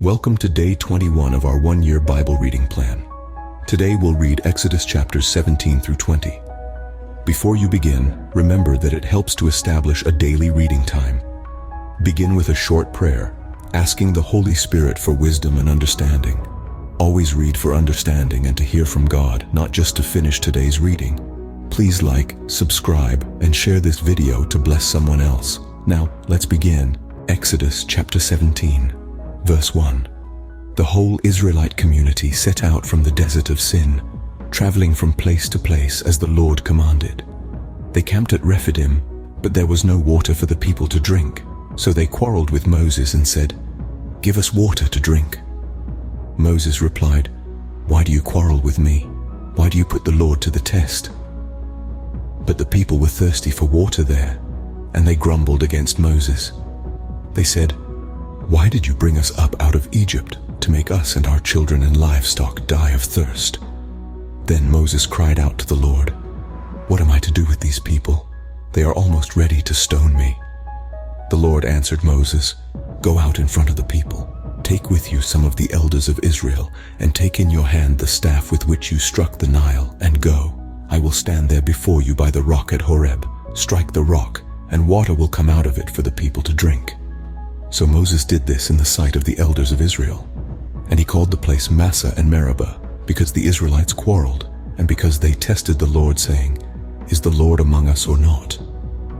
Welcome to day 21 of our one-year Bible reading plan. Today we'll read Exodus chapters 17 through 20. Before you begin, remember that it helps to establish a daily reading time. Begin with a short prayer, asking the Holy Spirit for wisdom and understanding. Always read for understanding and to hear from God, not just to finish today's reading. Please like, subscribe, and share this video to bless someone else. Now, let's begin. Exodus chapter 17. Verse 1. The whole Israelite community set out from the desert of Sin, traveling from place to place as the Lord commanded. They camped at Rephidim, but there was no water for the people to drink, so they quarreled with Moses and said, "Give us water to drink." Moses replied, "Why do you quarrel with me? Why do you put the Lord to the test?" But the people were thirsty for water there, and they grumbled against Moses. They said, "Why did you bring us up out of Egypt to make us and our children and livestock die of thirst?" Then Moses cried out to the Lord, "What am I to do with these people? They are almost ready to stone me." The Lord answered Moses, "Go out in front of the people. Take with you some of the elders of Israel, and take in your hand the staff with which you struck the Nile, and go. I will stand there before you by the rock at Horeb. Strike the rock, and water will come out of it for the people to drink." So Moses did this in the sight of the elders of Israel. And he called the place Massah and Meribah, because the Israelites quarreled, and because they tested the Lord, saying, "Is the Lord among us or not?"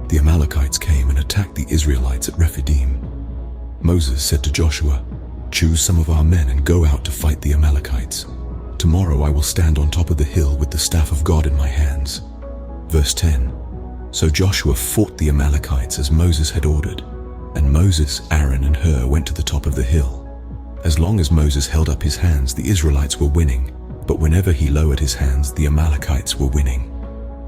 The Amalekites came and attacked the Israelites at Rephidim. Moses said to Joshua, "Choose some of our men and go out to fight the Amalekites. Tomorrow I will stand on top of the hill with the staff of God in my hands." Verse 10. So Joshua fought the Amalekites as Moses had ordered. And Moses, Aaron, and Hur went to the top of the hill. As long as Moses held up his hands, the Israelites were winning, but whenever he lowered his hands, the Amalekites were winning.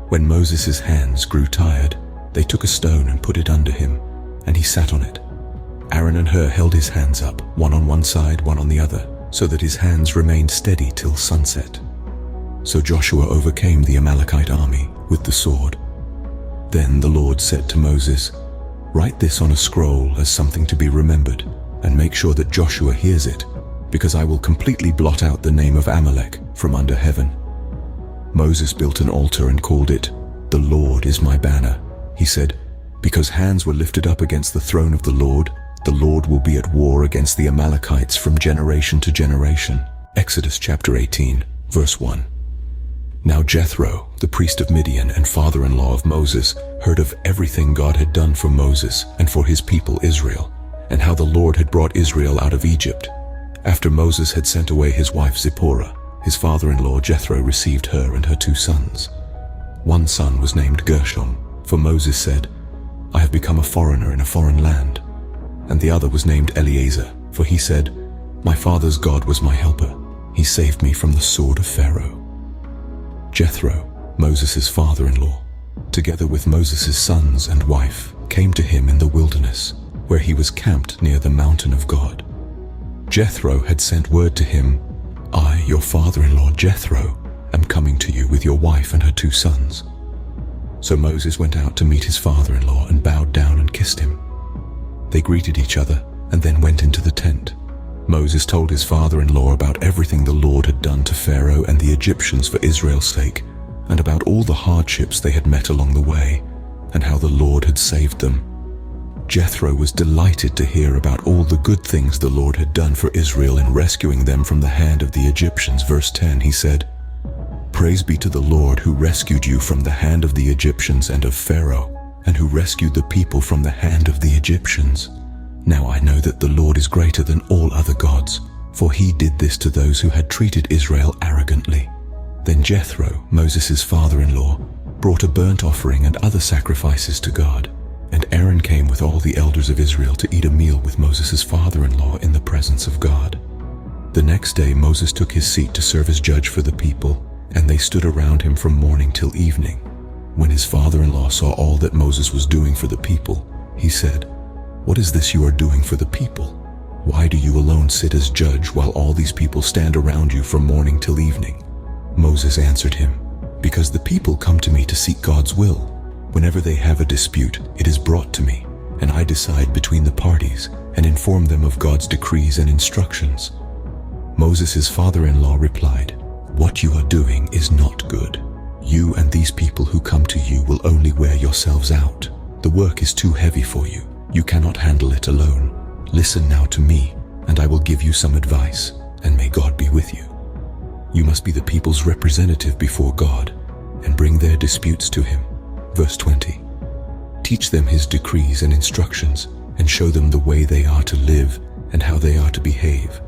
When Moses' hands grew tired, they took a stone and put it under him, and he sat on it. Aaron and Hur held his hands up, one on one side, one on the other, so that his hands remained steady till sunset. So Joshua overcame the Amalekite army with the sword. Then the Lord said to Moses, "Write this on a scroll as something to be remembered, and make sure that Joshua hears it, because I will completely blot out the name of Amalek from under heaven." Moses built an altar and called it, "The Lord is my banner." He said, "Because hands were lifted up against the throne of the Lord will be at war against the Amalekites from generation to generation." Exodus chapter 18, verse 1. Now Jethro, the priest of Midian and father-in-law of Moses, heard of everything God had done for Moses and for his people Israel, and how the Lord had brought Israel out of Egypt. After Moses had sent away his wife Zipporah, his father-in-law Jethro received her and her 2 sons. One son was named Gershom, for Moses said, "I have become a foreigner in a foreign land." And the other was named Eleazar, for he said, "My father's God was my helper. He saved me from the sword of Pharaoh." Jethro, Moses' father-in-law, together with Moses' sons and wife, came to him in the wilderness, where he was camped near the mountain of God. Jethro had sent word to him, "I, your father-in-law Jethro, am coming to you with your wife and her 2 sons." So Moses went out to meet his father-in-law and bowed down and kissed him. They greeted each other and then went into the tent. Moses told his father-in-law about everything the Lord had done to Pharaoh and the Egyptians for Israel's sake, and about all the hardships they had met along the way, and how the Lord had saved them. Jethro was delighted to hear about all the good things the Lord had done for Israel in rescuing them from the hand of the Egyptians. Verse 10, he said, "Praise be to the Lord who rescued you from the hand of the Egyptians and of Pharaoh, and who rescued the people from the hand of the Egyptians. Now I know that the Lord is greater than all other gods, for he did this to those who had treated Israel arrogantly." Then Jethro, Moses' father-in-law, brought a burnt offering and other sacrifices to God, and Aaron came with all the elders of Israel to eat a meal with Moses' father-in-law in the presence of God. The next day Moses took his seat to serve as judge for the people, and they stood around him from morning till evening. When his father-in-law saw all that Moses was doing for the people, he said, "What is this you are doing for the people? Why do you alone sit as judge while all these people stand around you from morning till evening?" Moses answered him, "Because the people come to me to seek God's will. Whenever they have a dispute, it is brought to me, and I decide between the parties, and inform them of God's decrees and instructions. Moses' father-in-law replied, "What you are doing is not good. You and these people who come to you will only wear yourselves out. The work is too heavy for you. You cannot handle it alone. Listen now to me, and I will give you some advice, and may God be with you. You must be the people's representative before God, and bring their disputes to him." Verse 20. Teach them his decrees and instructions, and show them the way they are to live and how they are to behave.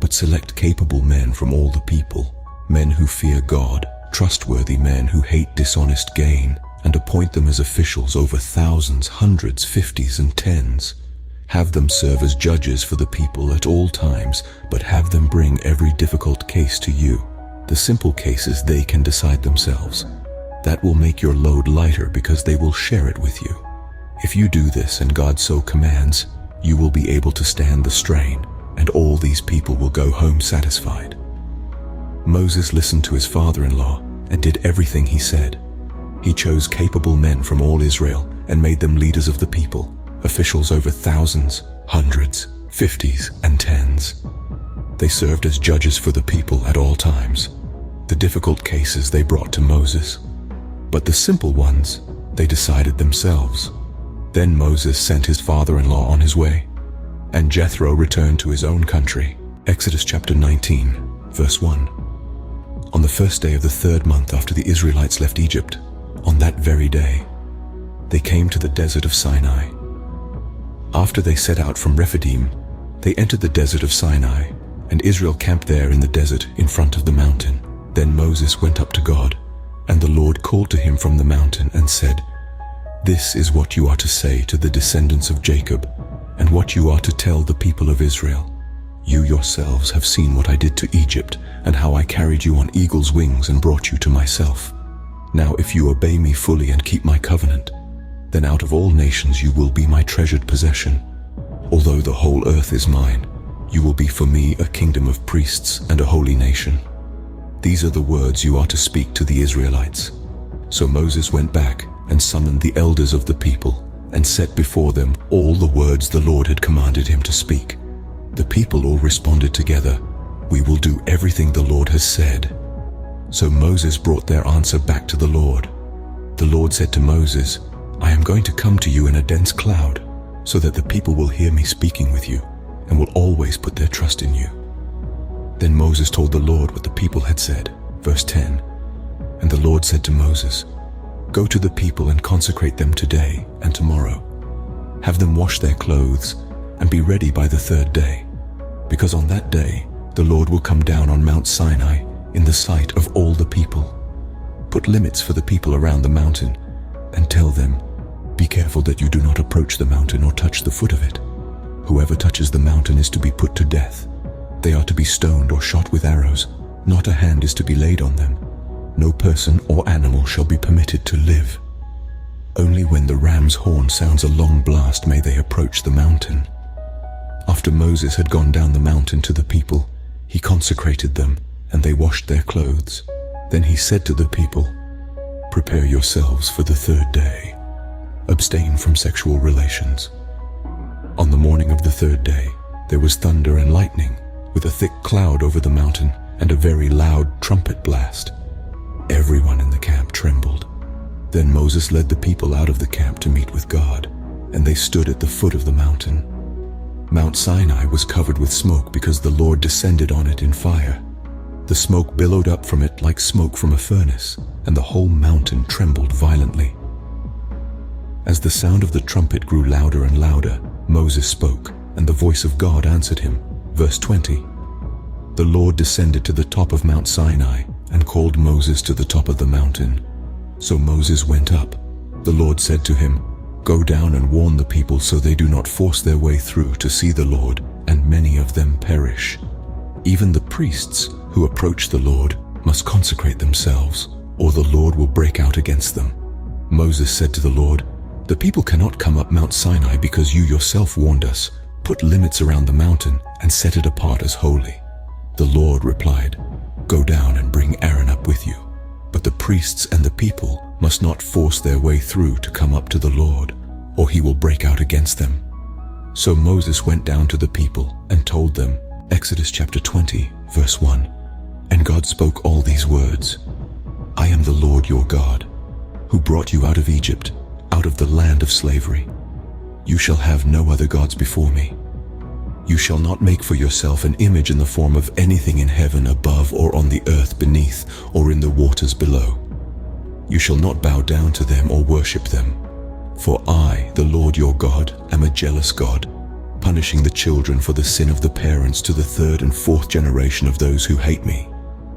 But select capable men from all the people, men who fear God, trustworthy men who hate dishonest gain, and appoint them as officials over thousands, hundreds, fifties, and tens. Have them serve as judges for the people at all times, but have them bring every difficult case to you. The simple cases they can decide themselves. That will make your load lighter because they will share it with you. If you do this and God so commands, you will be able to stand the strain, and all these people will go home satisfied. Moses listened to his father-in-law and did everything he said. He chose capable men from all Israel and made them leaders of the people, officials over thousands, hundreds, fifties, and tens. They served as judges for the people at all times. The difficult cases they brought to Moses, but the simple ones they decided themselves. Then Moses sent his father-in-law on his way, and Jethro returned to his own country. Exodus chapter 19, verse 1. On the first day of the 3rd month after the Israelites left Egypt, on that very day, they came to the desert of Sinai. After they set out from Rephidim, they entered the desert of Sinai, and Israel camped there in the desert in front of the mountain. Then Moses went up to God, and the Lord called to him from the mountain and said, "This is what you are to say to the descendants of Jacob, and what you are to tell the people of Israel. You yourselves have seen what I did to Egypt, and how I carried you on eagle's wings and brought you to myself. Now if you obey me fully and keep my covenant, then out of all nations you will be my treasured possession. Although the whole earth is mine, you will be for me a kingdom of priests and a holy nation. These are the words you are to speak to the Israelites." So Moses went back and summoned the elders of the people, and set before them all the words the Lord had commanded him to speak. The people all responded together, "We will do everything the Lord has said." So Moses brought their answer back to the Lord. The Lord said to Moses, "I am going to come to you in a dense cloud, so that the people will hear me speaking with you, and will always put their trust in you." Then Moses told the Lord what the people had said. Verse 10. And the Lord said to Moses, "Go to the people and consecrate them today and tomorrow. Have them wash their clothes and be ready by the 3rd day, because on that day the Lord will come down on Mount Sinai in the sight of all the people. Put limits for the people around the mountain, and tell them, 'Be careful that you do not approach the mountain or touch the foot of it. Whoever touches the mountain is to be put to death. They are to be stoned or shot with arrows. Not a hand is to be laid on them. No person or animal shall be permitted to live. Only when the ram's horn sounds a long blast may they approach the mountain.'" After Moses had gone down the mountain to the people, he consecrated them, and they washed their clothes. Then he said to the people, "Prepare yourselves for the 3rd day. Abstain from sexual relations." On the morning of the 3rd day, there was thunder and lightning, with a thick cloud over the mountain, and a very loud trumpet blast. Everyone in the camp trembled. Then Moses led the people out of the camp to meet with God, and they stood at the foot of the mountain. Mount Sinai was covered with smoke because the Lord descended on it in fire. The smoke billowed up from it like smoke from a furnace, and the whole mountain trembled violently. As the sound of the trumpet grew louder and louder, Moses spoke, and the voice of God answered him. Verse 20. The Lord descended to the top of Mount Sinai and called Moses to the top of the mountain. So Moses went up. The Lord said to him, "Go down and warn the people so they do not force their way through to see the Lord, and many of them perish. Even the priests who approach the Lord must consecrate themselves, or the Lord will break out against them." Moses said to the Lord, "The people cannot come up Mount Sinai because you yourself warned us. Put limits around the mountain and set it apart as holy." The Lord replied, "Go down and bring Aaron up with you. But the priests and the people must not force their way through to come up to the Lord, or he will break out against them." So Moses went down to the people and told them, Exodus chapter 20, verse 1. And God spoke all these words. I am the Lord your God, who brought you out of Egypt, out of the land of slavery. You shall have no other gods before me. You shall not make for yourself an image in the form of anything in heaven above or on the earth beneath or in the waters below. You shall not bow down to them or worship them. For I, the Lord your God, am a jealous God, punishing the children for the sin of the parents to the third and fourth generation of those who hate me,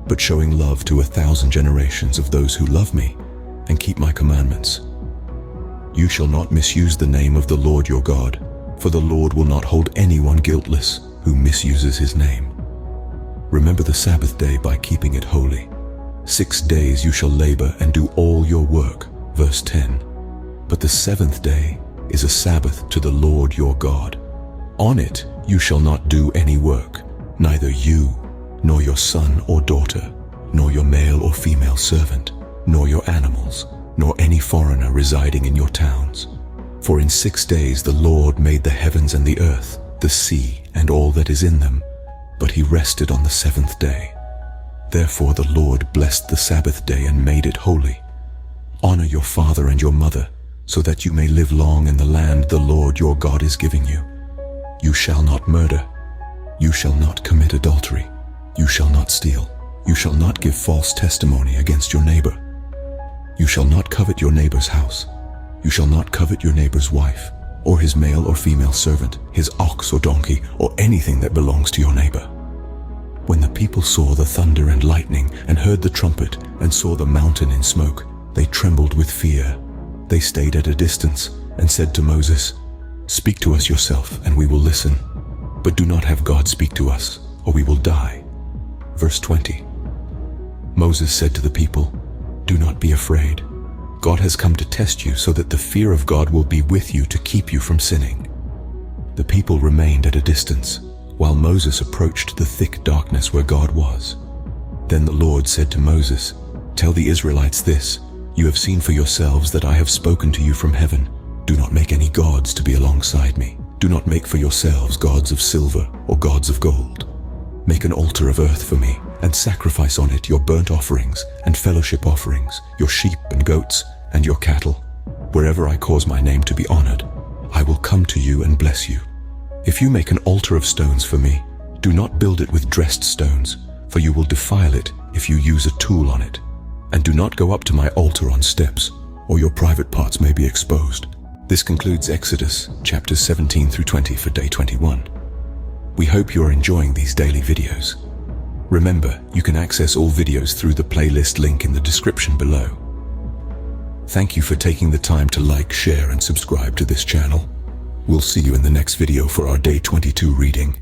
but showing love to 1,000 generations of those who love me and keep my commandments. You shall not misuse the name of the Lord your God, for the Lord will not hold anyone guiltless who misuses his name. Remember the Sabbath day by keeping it holy. 6 days you shall labor and do all your work. Verse 10. But the seventh day is a Sabbath to the Lord your God. On it you shall not do any work, neither you, nor your son or daughter, nor your male or female servant, nor your animals, nor any foreigner residing in your towns. For in 6 days the Lord made the heavens and the earth, the sea, and all that is in them, but he rested on the seventh day. Therefore the Lord blessed the Sabbath day and made it holy. Honor your father and your mother, so that you may live long in the land the Lord your God is giving you. You shall not murder. You shall not commit adultery. You shall not steal. You shall not give false testimony against your neighbor. You shall not covet your neighbor's house. You shall not covet your neighbor's wife, or his male or female servant, his ox or donkey, or anything that belongs to your neighbor. When the people saw the thunder and lightning, and heard the trumpet, and saw the mountain in smoke, they trembled with fear. They stayed at a distance, and said to Moses, Speak to us yourself, and we will listen. But do not have God speak to us, or we will die. Verse 20. Moses said to the people, Do not be afraid. God has come to test you so that the fear of God will be with you to keep you from sinning. The people remained at a distance, while Moses approached the thick darkness where God was. Then the Lord said to Moses, Tell the Israelites this, You have seen for yourselves that I have spoken to you from heaven. Do not make any gods to be alongside me. Do not make for yourselves gods of silver or gods of gold. Make an altar of earth for me, and sacrifice on it your burnt offerings and fellowship offerings, your sheep and goats, and your cattle. Wherever I cause my name to be honored, I will come to you and bless you. If you make an altar of stones for me, do not build it with dressed stones, for you will defile it if you use a tool on it. And do not go up to my altar on steps, or your private parts may be exposed. This concludes Exodus chapters 17 through 20 for day 21. We hope you are enjoying these daily videos. Remember, you can access all videos through the playlist link in the description below. Thank you for taking the time to like, share, and subscribe to this channel. We'll see you in the next video for our day 22 reading.